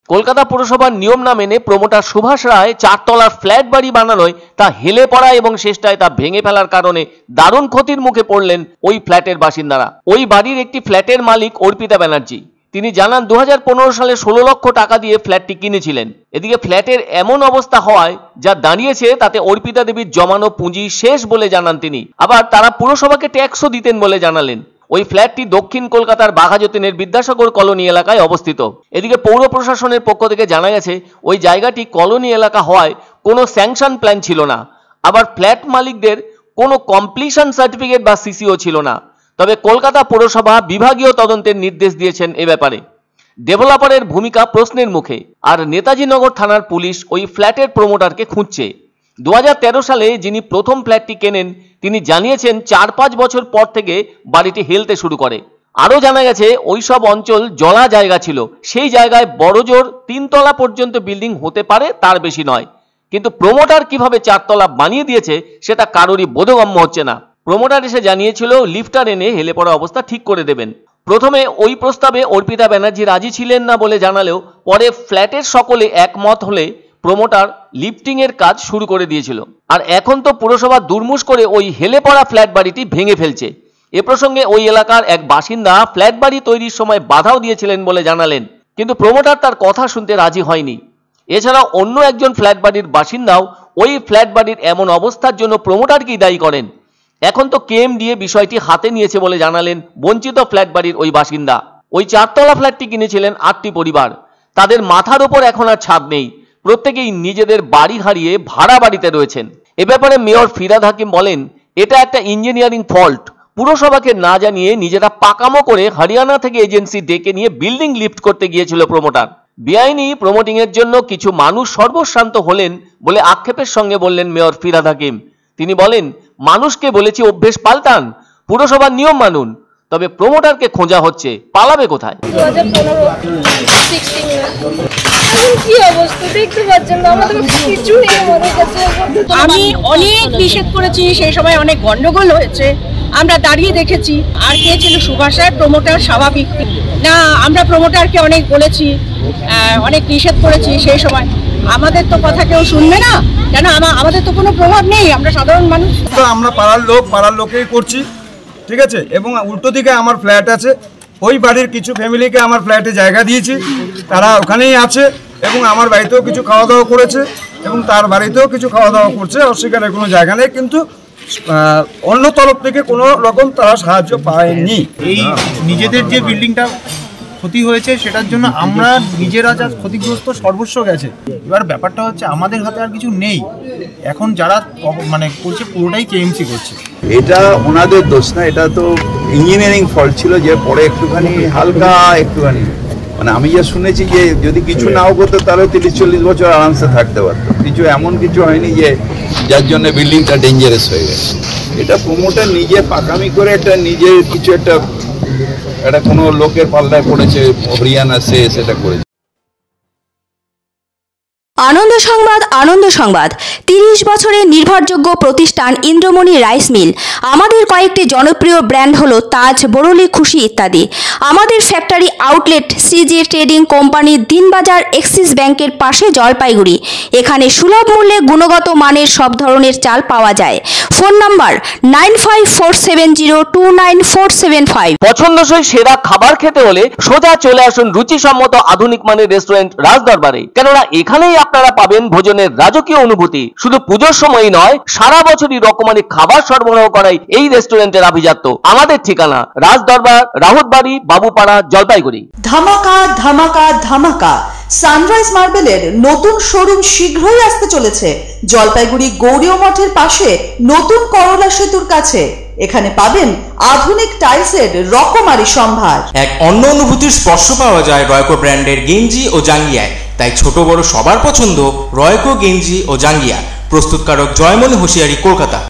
কলকাতা পুরসভার নিয়ম না মেনে প্রমোটার সুভাষ রায় 4 তলার ফ্ল্যাট বাড়ি বানানোয় তা হেলে পড়া এবং শেষটায় তা ভেঙে ফেলার কারণে দারুণ ক্ষতির মুখে পড়লেন ওই ফ্ল্যাটের বাসিন্দারা। ওই বাড়ির একটি ফ্ল্যাটের মালিক অর্পিতা ব্যানার্জি। তিনি জানান 2015 সালে 16 লক্ষ টাকা দিয়ে ফ্ল্যাটটি কিনেছিলেন। এদিকে ফ্ল্যাটের এমন অবস্থা হওয়ায় যা দাঁড়িয়েছে তাতে অর্পিতা দেবীর জমানো পুঁজি শেষ বলে জানান তিনি। আবার তারা পুরসভাকে ট্যাক্সও দিতেন বলে জানালেন। ওই ফ্ল্যাটটি দক্ষিণ কলকাতার বাঘাযতীনের বিদ্যাসাগর কলোনি এলাকায় অবস্থিত। এদিকে পৌর প্রশাসনের পক্ষ থেকে জানা গেছে ওই জায়গাটি কলোনি এলাকা হওয়ায় কোনো স্যাংশন প্ল্যান ছিল না। আবার ফ্ল্যাট মালিকদের কোনো কমপ্লিশন সার্টিফিকেট বা সিসিও ছিল না। তবে কলকাতা পৌরসভা বিভাগীয় তদন্তের নির্দেশ দিয়েছেন এ ব্যাপারে। ডেভেলপারের ভূমিকা প্রশ্নের মুখে, আর নেতাজি নগর থানার পুলিশ ওই ফ্ল্যাটের প্রমোটারকে খুঁজছে। 2013 সালে যিনি প্রথম ফ্ল্যাটটি কেনেন তিনি জানিয়েছেন 4-5 বছর পর থেকে বাড়িটি হেলতে শুরু করে। আরও জানা গেছে ওইসব অঞ্চল জলা জায়গা ছিল, সেই জায়গায় বড়জোর 3 তলা পর্যন্ত বিল্ডিং হতে পারে, তার বেশি নয়। কিন্তু প্রমোটার কিভাবে 4 তলা বানিয়ে দিয়েছে সেটা কারোরই বোধগম্য হচ্ছে না। প্রমোটার এসে জানিয়েছিল লিফটার এনে হেলে পড়া অবস্থা ঠিক করে দেবেন। প্রথমে ওই প্রস্তাবে অর্পিতা ব্যানার্জি রাজি ছিলেন না বলে জানালেও পরে ফ্ল্যাটের সকলে একমত হলে প্রমোটার লিফটিং এর কাজ শুরু করে দিয়েছিল। আর এখন তো পুরসভা দুর্মুষ করে ওই হেলে পড়া ফ্ল্যাট বাড়িটি ভেঙে ফেলছে। এ প্রসঙ্গে ওই এলাকার এক বাসিন্দা ফ্ল্যাট বাড়ি তৈরির সময় বাধাও দিয়েছিলেন বলে জানালেন, কিন্তু প্রমোটার তার কথা শুনতে রাজি হয়নি। এছাড়া অন্য একজন ফ্ল্যাট বাড়ির বাসিন্দাও ওই ফ্ল্যাট বাড়ির এমন অবস্থার জন্য প্রমোটারকেই দায়ী করেন। এখন তো কেএমডিএ বিষয়টি হাতে নিয়েছে বলে জানালেন বঞ্চিত ফ্ল্যাট বাড়ির ওই বাসিন্দা। ওই 4 তলা ফ্ল্যাটটি কিনেছিলেন 8টি পরিবার। তাদের মাথার ওপর এখন আর ছাদ নেই, প্রত্যেকেই নিজেদের বাড়ি হারিয়ে ভাড়া বাড়িতে রয়েছেন। এ ব্যাপারে মেয়র ফিরহাদ হাকিম বলেন, এটা একটা ইঞ্জিনিয়ারিং ফল্ট। পুরসভাকে না জানিয়ে নিজেরা পাকামো করে হরিয়ানা থেকে এজেন্সি ডেকে নিয়ে বিল্ডিং লিফট করতে গিয়েছিল প্রমোটার। বেআইনি প্রমোটিং এর জন্য কিছু মানুষ সর্বশ্রান্ত হলেন বলে আক্ষেপের সঙ্গে বললেন মেয়র ফিরহাদ হাকিম। তিনি বলেন, মানুষকে বলেছি অভ্যেস পাল্টান, পুরসভার নিয়ম মানুন, তবে প্রমোটারকে খোঁজা হচ্ছে, পালাবে কোথায়? আমি অনেক নিষেধ করেছি, সেই সময় অনেক গন্ডগোল হয়েছে, আমরা দাঁড়িয়ে দেখেছি। আর কে ছিল সুভাষ রায় প্রমোটার, স্বাভাবিক না? আমরা প্রমোটারকে অনেক বলেছি, অনেক নিষেধ করেছি। সেই সময় আমাদের তো কথা কেউ শুনবে না, কেন? আমাদের তো কোনো প্রভাব নেই, আমরা সাধারণ মানুষ। তো আমরা পাড়ার লোকেই করছি, ঠিক আছে। এবং উল্টো দিকে আমার ফ্ল্যাট আছে, ওই বাড়ির কিছু ফ্যামিলিকে আমার ফ্ল্যাটে জায়গা দিয়েছি, তারা ওখানেই আছে এবং আমার বাড়িতেও কিছু খাওয়া দাওয়া করেছে এবং তার বাড়িতেও কিছু খাওয়া দাওয়া করছে, অস্বীকারের কোনো জায়গা নেই। কিন্তু অন্য তরফ থেকে কোনো রকম তারা সাহায্য পায়নি। এই নিজেদের যে বিল্ডিংটা ক্ষতি হয়েছে সেটার জন্য আমরা নিজেরা যা ক্ষতিগ্রস্ত, সর্বস্ব গেছে। এবার ব্যাপারটা হচ্ছে আমাদের হাতে আর কিছু নেই। এখন যারা করছে পুরোটাই কেএমসি করছে। এটা ওনাদের দোষ না, এটা তো ইঞ্জিনিয়ারিং ফল্ট ছিল, যে পরে একটুখানি হালকা আমি যা শুনেছি যে যদি কিছু নাও করতো তাহলে 30-40 বছর আরামসে থাকতে পারতো। এমন কিছু হয়নি যে যার জন্য বিল্ডিংটা ডেঞ্জারাস হয়ে গেছে। এটা প্রমোটার নিজে পাকামি করে একটা নিজের কিছু একটা কোনো লোকের পাল্লায় পড়েছে, হরিয়ানা সেটা করেছে। আনন্দ সংবাদ, আনন্দ সংবাদ। 30 বছরের নির্ভরযোগ্য প্রতিষ্ঠান ইন্দ্রমণি রাইস মিল। আমাদের কয়েকটি জনপ্রিয় ব্র্যান্ড হলো তাজ, বরলি, খুশি ইত্যাদি। আমাদের factory outlet CG trading company, Dinbazar, axis ব্যাংকের পাশে, জলপাইগুড়ি। এখানে সুলভ মূল্যে গুণগত মানের সব ধরনের চাল পাওয়া যায়। Phone number 9547029475। পছন্দসই সেরা খাবার খেতে হলে সোজা চলে আসুন রুচিসম্মত আধুনিক মানের রেস্টুরেন্ট রাজদরবারে, কেননা এখানেই আপনারা পাবেন ভোজনের রাজকীয় অনুভূতি। শুধু পুজোর সময়ই নয়, সারা বছরই রকমারি খাবার সরবরাহ করাই এই রেস্টুরেন্টের আভিজাত্য। আমাদের ঠিকানা রাজদরবার, রাহুতবাড়ি, বাবুপাড়া, জলপাইগুড়ি। ধামাকা ধামাকা ধামাকা! সানরাইজ মার্বেলের নতুন শোরুম শীঘ্রই আসতে চলেছে জলপাইগুড়ি গৌরীয় মঠের পাশে, নতুন করলা সেতুর কাছে। এখানে পাবেন আধুনিক টাইলসের রকমারি সম্ভার। এক অন্য অনুভূতির স্পর্শ পাওয়া যায় রয়কো ব্র্যান্ডের গেঞ্জি ও জাঙ্গিয়ায়। তাই ছোট বড় সবার পছন্দ রয়কো গেঞ্জি ও জাঙ্গিয়া। প্রস্তুতকারক জয়মনি হোশিয়ারি, কলকাতা।